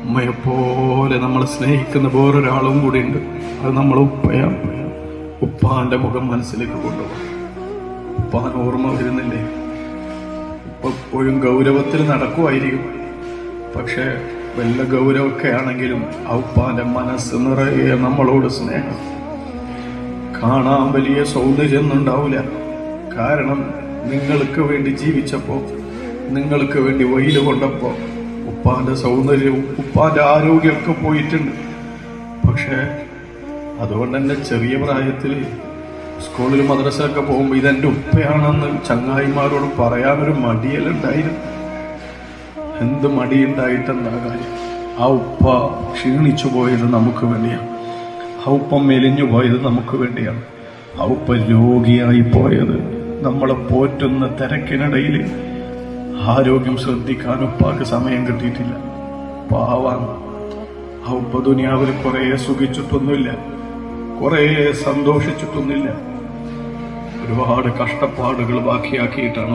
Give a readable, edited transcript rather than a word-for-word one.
ഉമ്മയെപ്പോലെ നമ്മളെ സ്നേഹിക്കുന്ന വേറൊരാളും കൂടി ഉണ്ട്. അത് നമ്മളെ ഉപ്പയാണ്. ഉപ്പാന്റെ മുഖം മനസ്സിലേക്ക് കൊണ്ടുപോകും. ഉപ്പാൻ ഓർമ്മ വരുന്നില്ലേ? ഉപ്പ എപ്പോഴും ഗൗരവത്തിൽ നടക്കുമായിരിക്കും. പക്ഷെ വല്ല ഗൗരവമൊക്കെ ആണെങ്കിലും ആ ഉപ്പാന്റെ മനസ്സ് നിറയെ നമ്മളോട് സ്നേഹം. കാണാൻ വലിയ സൗന്ദര്യമൊന്നും ഉണ്ടാവില്ല. കാരണം നിങ്ങൾക്ക് വേണ്ടി ജീവിച്ചപ്പോ, നിങ്ങൾക്ക് വേണ്ടി വെയില് കൊണ്ടപ്പോ ഉപ്പാന്റെ സൗന്ദര്യവും ഉപ്പാന്റെ ആരോഗ്യമൊക്കെ പോയിട്ടുണ്ട്. പക്ഷെ അതുകൊണ്ട് തന്നെ ചെറിയ പ്രായത്തിൽ സ്കൂളിൽ മദ്രസയൊക്കെ പോകുമ്പോൾ ഇതെന്റെ ഉപ്പയാണെന്ന് ചങ്ങായിമാരോട് പറയാനൊരു മടിയലുണ്ടായിരുന്നു. എന്ത് മടിയുണ്ടായിട്ടെന്താ കാര്യം? ആ ഉപ്പ ക്ഷീണിച്ചു പോയത് നമുക്ക് വേണ്ടിയാണ്. ആ ഉപ്പ മെലിഞ്ഞു പോയത് നമുക്ക് വേണ്ടിയാണ്. ആ ഉപ്പ രോഗിയായി പോയത് നമ്മളെ പോറ്റുന്ന തിരക്കിനിടയിൽ ആരോഗ്യം ശ്രദ്ധിക്കാൻ ഉപ്പാക്ക് സമയം കിട്ടിയിട്ടില്ല. പാവാണ്. ആ ഉപ്പ ദുനിയാവിൽ കുറെ സുഖിച്ചിട്ടൊന്നുമില്ല, കുറെ സന്തോഷിച്ചിട്ടൊന്നുമില്ല. ഒരുപാട് കഷ്ടപ്പാടുകൾ ബാക്കിയാക്കിയിട്ടാണ്